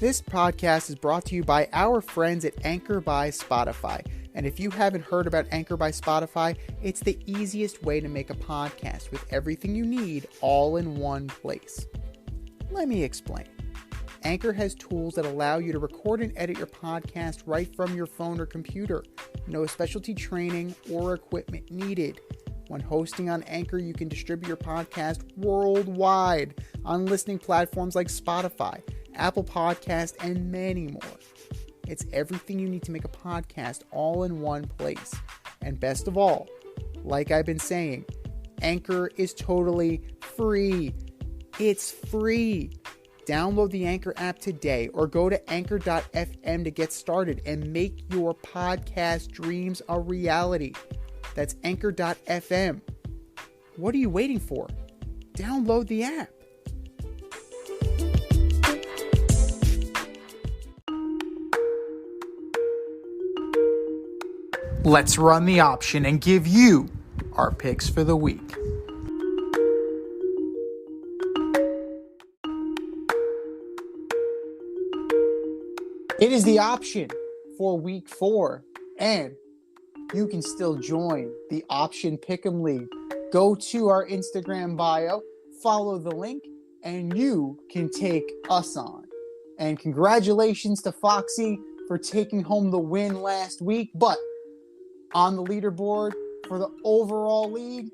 This podcast is brought to you by our friends at Anchor by Spotify. And if you haven't heard about Anchor by Spotify, it's the easiest way to make a podcast with everything you need all in one place. Let me explain. Anchor has tools that allow you to record and edit your podcast right from your phone or computer. No specialty training or equipment needed. When hosting on Anchor, you can distribute your podcast worldwide on listening platforms like Spotify, Apple Podcast, and many more. It's everything you need to make a podcast all in one place. And best of all, like I've been saying, Anchor is totally free. It's free. Download the Anchor app today or go to anchor.fm to get started and make your podcast dreams a reality. That's anchor.fm. What are you waiting for? Download the app. Let's run the option and give you our picks for the week. It is the option for week 4, and you can still join the Option Pick'em League. Go to our Instagram bio, follow the link, and you can take us on. And congratulations to Foxy for taking home the win last week, but on the leaderboard for the overall lead,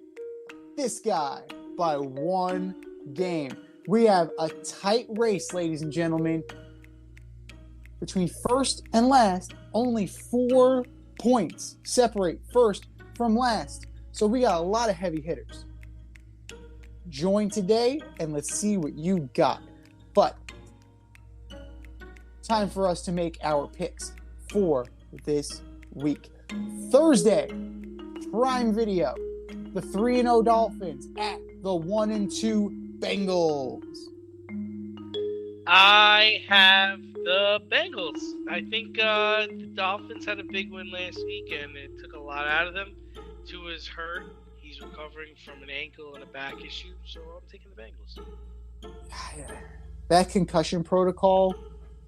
this guy by 1 game. We have a tight race, ladies and gentlemen. Between first and last, only 4 points separate first from last. So we got a lot of heavy hitters. Join today and let's see what you got. But time for us to make our picks for this week. Thursday, Prime Video, the 3-0 Dolphins at the 1-2 Bengals. I have the Bengals. I think the Dolphins had a big win last week, and it took a lot out of them. Tua is hurt. He's recovering from an ankle and a back issue, so I'm taking the Bengals. That concussion protocol,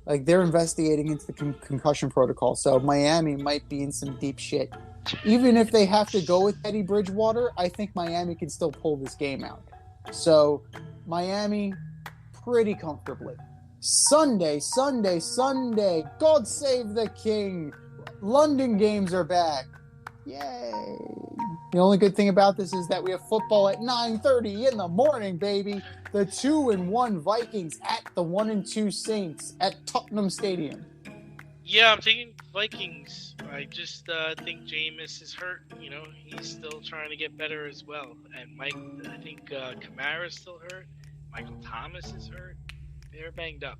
like they're investigating into the concussion protocol, so Miami might be in some deep shit. Even if they have to go with Teddy Bridgewater, I think Miami can still pull this game out. So Miami, pretty comfortably. Sunday. God save the king. London games are back. Yay. The only good thing about this is that we have football at 9:30 in the morning, baby. The 2-1 Vikings at the 1-2 Saints at Tottenham Stadium. Yeah, I'm taking Vikings. I just think Jameis is hurt. You know, he's still trying to get better as well. And I think Kamara's still hurt. Michael Thomas is hurt. They're banged up.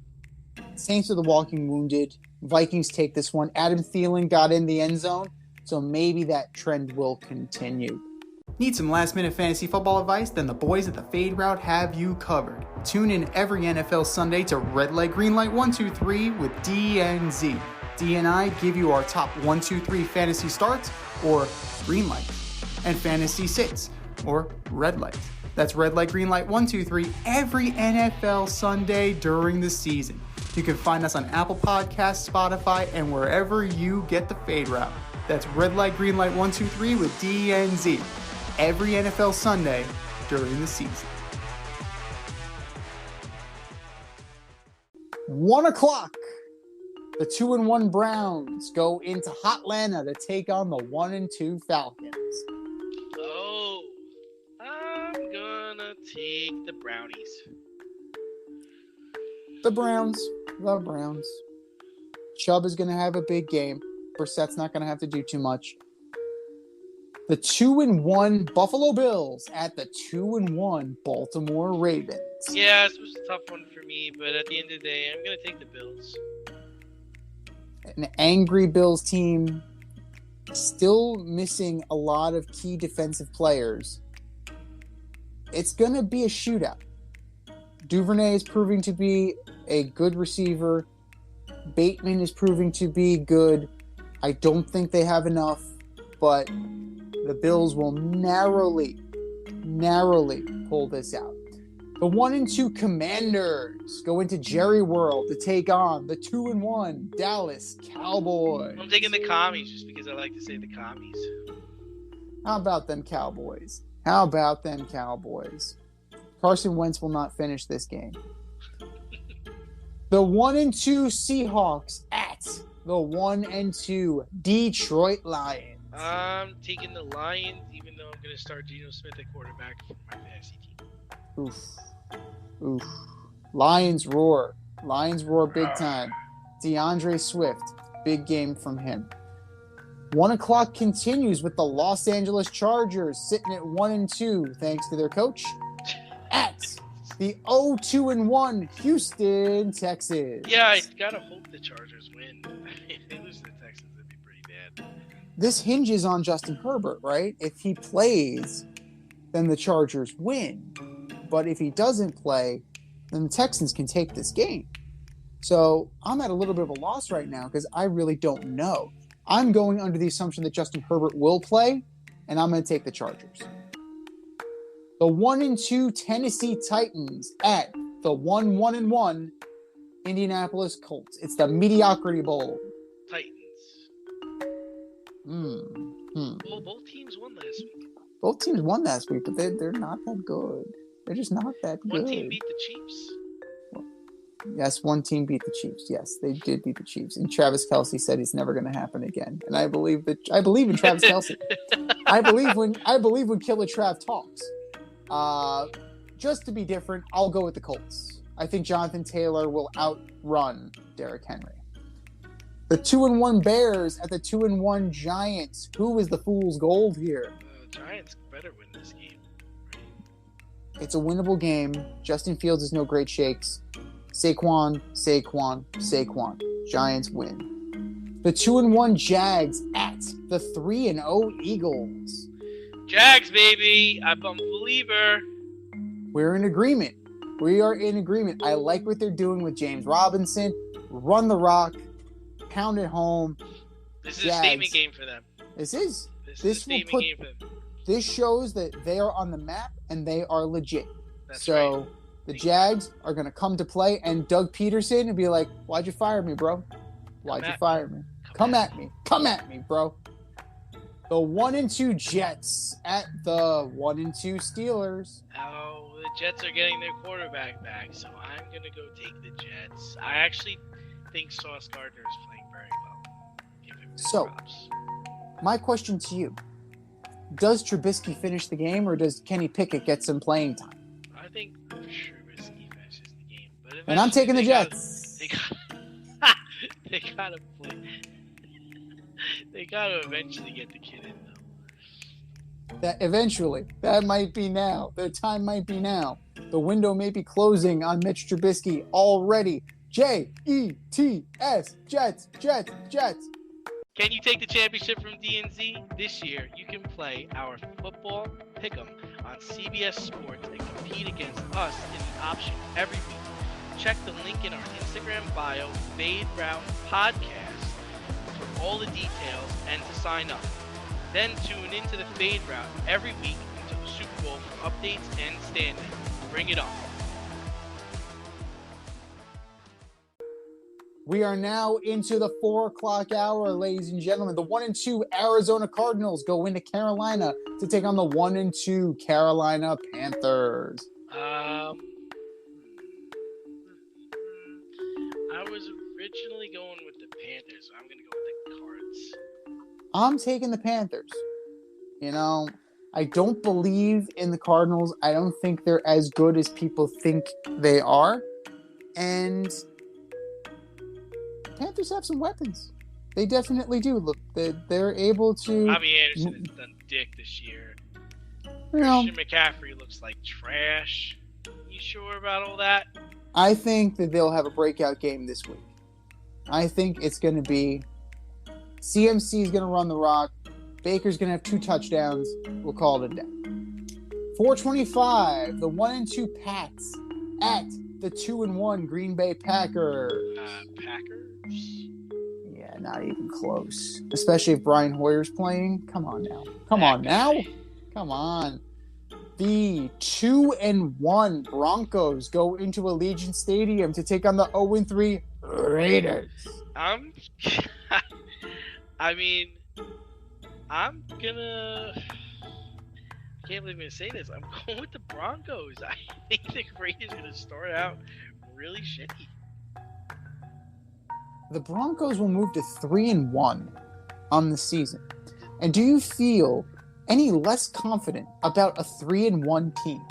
Saints are the walking wounded. Vikings take this one. Adam Thielen got in the end zone, so maybe that trend will continue. Need some last-minute fantasy football advice? Then the boys at the Fade Route have you covered. Tune in every NFL Sunday to Red Light, Green Light 1, 2, 3 with DNZ. D and I give you our top 1, 2, 3 fantasy starts, or green light, and fantasy sits, or red light. That's Red Light, Green Light 1, 2, 3 every NFL Sunday during the season. You can find us on Apple Podcasts, Spotify, and wherever you get the Fade Route. That's Red Light, Green Light 1, 2, 3 with DNZ every NFL Sunday during the season. 1 o'clock. The 2-1 Browns go into Hotlanta to take on the 1-2 Falcons. Oh, I'm gonna take the Brownies. The Browns. Chubb is going to have a big game. Brissett's not going to have to do too much. The 2-1 Buffalo Bills at the 2-1 Baltimore Ravens. Yeah, this was a tough one for me, but at the end of the day, I'm going to take the Bills. An angry Bills team, still missing a lot of key defensive players. It's going to be a shootout. Duvernay is proving to be a good receiver. Bateman is proving to be good. I don't think they have enough, but the Bills will narrowly pull this out. The 1-2 Commanders go into Jerry World to take on the 2-1 Dallas Cowboys. I'm taking the commies just because I like to say the commies. How about them Cowboys? How about them Cowboys? Carson Wentz will not finish this game. The 1-2 Seahawks at the 1-2 Detroit Lions. I'm taking the Lions, even though I'm going to start Geno Smith at quarterback for my fantasy team. Oof. Lions roar. Lions roar big time. DeAndre Swift. Big game from him. 1 o'clock continues with the Los Angeles Chargers sitting at 1-2 thanks to their coach. At the 0-2-1 Houston Texans. Yeah, I gotta hope the Chargers win. If they lose to the Texans, it'd be pretty bad. This hinges on Justin Herbert, right? If he plays, then the Chargers win. But if he doesn't play, then the Texans can take this game. So I'm at a little bit of a loss right now because I really don't know. I'm going under the assumption that Justin Herbert will play, and I'm going to take the Chargers. The 1-2 Tennessee Titans at the 1-1 Indianapolis Colts. It's the Mediocrity Bowl. Titans. Well, both teams won last week. Both teams won last week, but they're not that good. They're just not that good. One team beat the Chiefs. Yes, one team beat the Chiefs. Yes, they did beat the Chiefs. And Travis Kelce said it's never going to happen again. And I believe in Travis Kelce. I believe when Killer Trav talks. Just to be different, I'll go with the Colts. I think Jonathan Taylor will outrun Derrick Henry. The 2-1 Bears at the 2-1 Giants. Who is the fool's gold here? Giants better win this game. It's a winnable game. Justin Fields is no great shakes. Saquon. Giants win. The 2-1 Jags at the 3-0 Eagles. Jags, baby. I'm a believer. We're in agreement. We are in agreement. I like what they're doing with James Robinson. Run the rock. Pound it home. This is a statement game for them. This is a statement game for them. This shows that they are on the map and they are legit. That's so right. The Jags are going to come to play, and Doug Peterson will be like, why'd you fire me, bro? Why'd you fire me? Come at me. Come at me, bro. The 1-2 Jets at the 1-2 Steelers. Oh, the Jets are getting their quarterback back, so I'm going to go take the Jets. I actually think Sauce Gardner is playing very well. Give him his props. My question to you, does Trubisky finish the game, or does Kenny Pickett get some playing time? I think Trubisky finishes the game. But and I'm taking the Jets. They gotta play. They gotta eventually get the kid in, though. That might be now. The time might be now. The window may be closing on Mitch Trubisky already. Jets, Jets. Can you take the championship from DNZ? This year, you can play our football pick'em on CBS Sports and compete against us in the option every week. Check the link in our Instagram bio, Fade Route Podcast, for all the details and to sign up. Then tune into the Fade Route every week until the Super Bowl for updates and standings. Bring it on. We are now into the 4 o'clock hour, ladies and gentlemen. The 1-2 Arizona Cardinals go into Carolina to take on the 1-2 Carolina Panthers. I was originally going with the Panthers, so I'm going to go with the Cards. I'm taking the Panthers. You know, I don't believe in the Cardinals. I don't think they're as good as people think they are. And Panthers have some weapons. They definitely do. Look, they're able to. Bobby Anderson has done dick this year. Christian McCaffrey looks like trash. You sure about all that? I think that they'll have a breakout game this week. I think it's going to be CMC is going to run the rock. Baker's going to have 2 touchdowns. We'll call it a day. 425, the 1-2 Pats at the 2-1 Green Bay Packers. Packers? Yeah, not even close. Especially if Brian Hoyer's playing. Come on now. Come on. The 2-1 Broncos go into Allegiant Stadium to take on the 0-3 Raiders. I mean, I can't believe I'm gonna say this. I'm going with the Broncos. I think the Raiders are gonna start out really shitty. The Broncos will move to 3-1 on the season. And do you feel any less confident about a 3-1 team?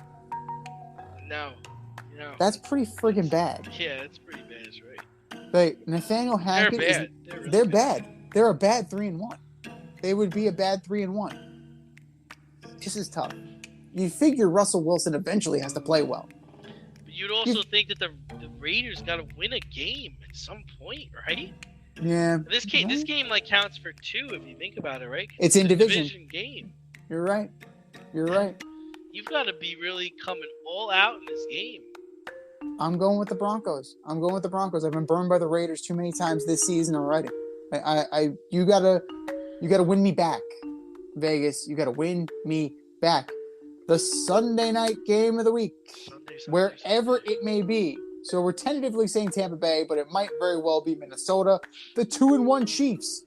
No. That's pretty friggin' bad. Yeah, it's pretty bad, right? But Nathaniel Hackett They're bad. They're bad. They're a bad 3-1. They would be a bad 3-1. This is tough. You figure Russell Wilson eventually has to play well. But you'd also think that the Raiders got to win a game at some point, right? Yeah. This game like counts for 2 if you think about it, right? It's in a division game. You're right. You've got to be really coming all out in this game. I'm going with the Broncos. I've been burned by the Raiders too many times this season already. You gotta win me back, Vegas. You gotta win me back. The Sunday night game of the week, wherever it may be. So we're tentatively saying Tampa Bay, but it might very well be Minnesota. The 2-1 Chiefs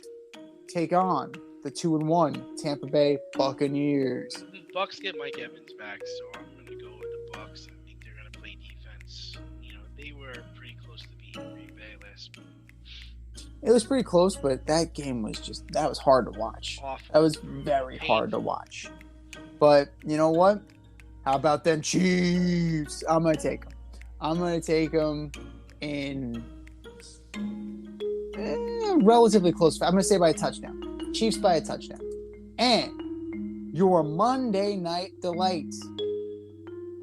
take on the 2-1 Tampa Bay Buccaneers. The Bucs get Mike Evans back, so I'm going to go with the Bucs. I think they're going to play defense. They were pretty close to beating Green Bay last month. It was pretty close, but that game was that was hard to watch. Awful. That was very hard to watch. But you know what? How about them Chiefs? I'm going to take them. I'm going to take them in relatively close. I'm going to say by a touchdown. Chiefs by a touchdown. And your Monday night delight,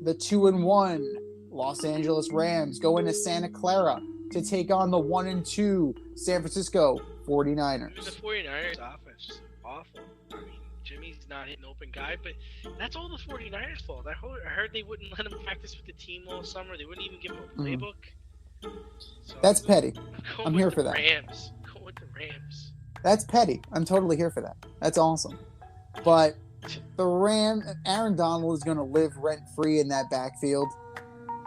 the 2-1 Los Angeles Rams go into Santa Clara to take on the 1-2 San Francisco 49ers. The 49ers offense is awful. I mean, Jimmy's not hitting open guy, but that's all the 49ers' fault. I heard they wouldn't let him practice with the team all summer. They wouldn't even give him a playbook. So that's petty. I'm here for that. Go with the Rams. That's petty. I'm totally here for that. That's awesome. But the Aaron Donald is going to live rent-free in that backfield.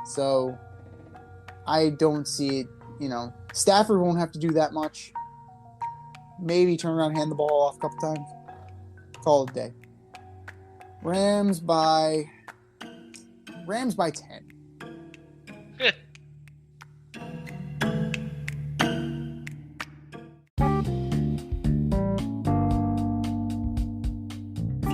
So I don't see it, Stafford won't have to do that much. Maybe turn around, hand the ball off a couple times. Call it a day. Rams by 10.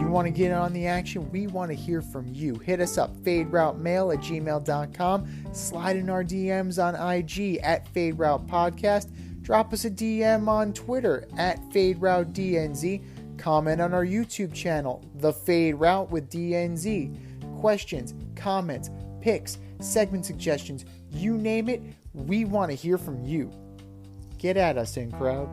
Want to get in on the action, we want to hear from you. Hit us up, faderoutemail@gmail.com. Slide in our DMs on IG @FadeRoutePodcast. Drop us a DM on Twitter @FadeRouteDNZ. Comment on our YouTube channel, The Fade Route with DNZ. Questions, comments, picks, segment suggestions, you name it, we want to hear from you. Get at us, in crowd.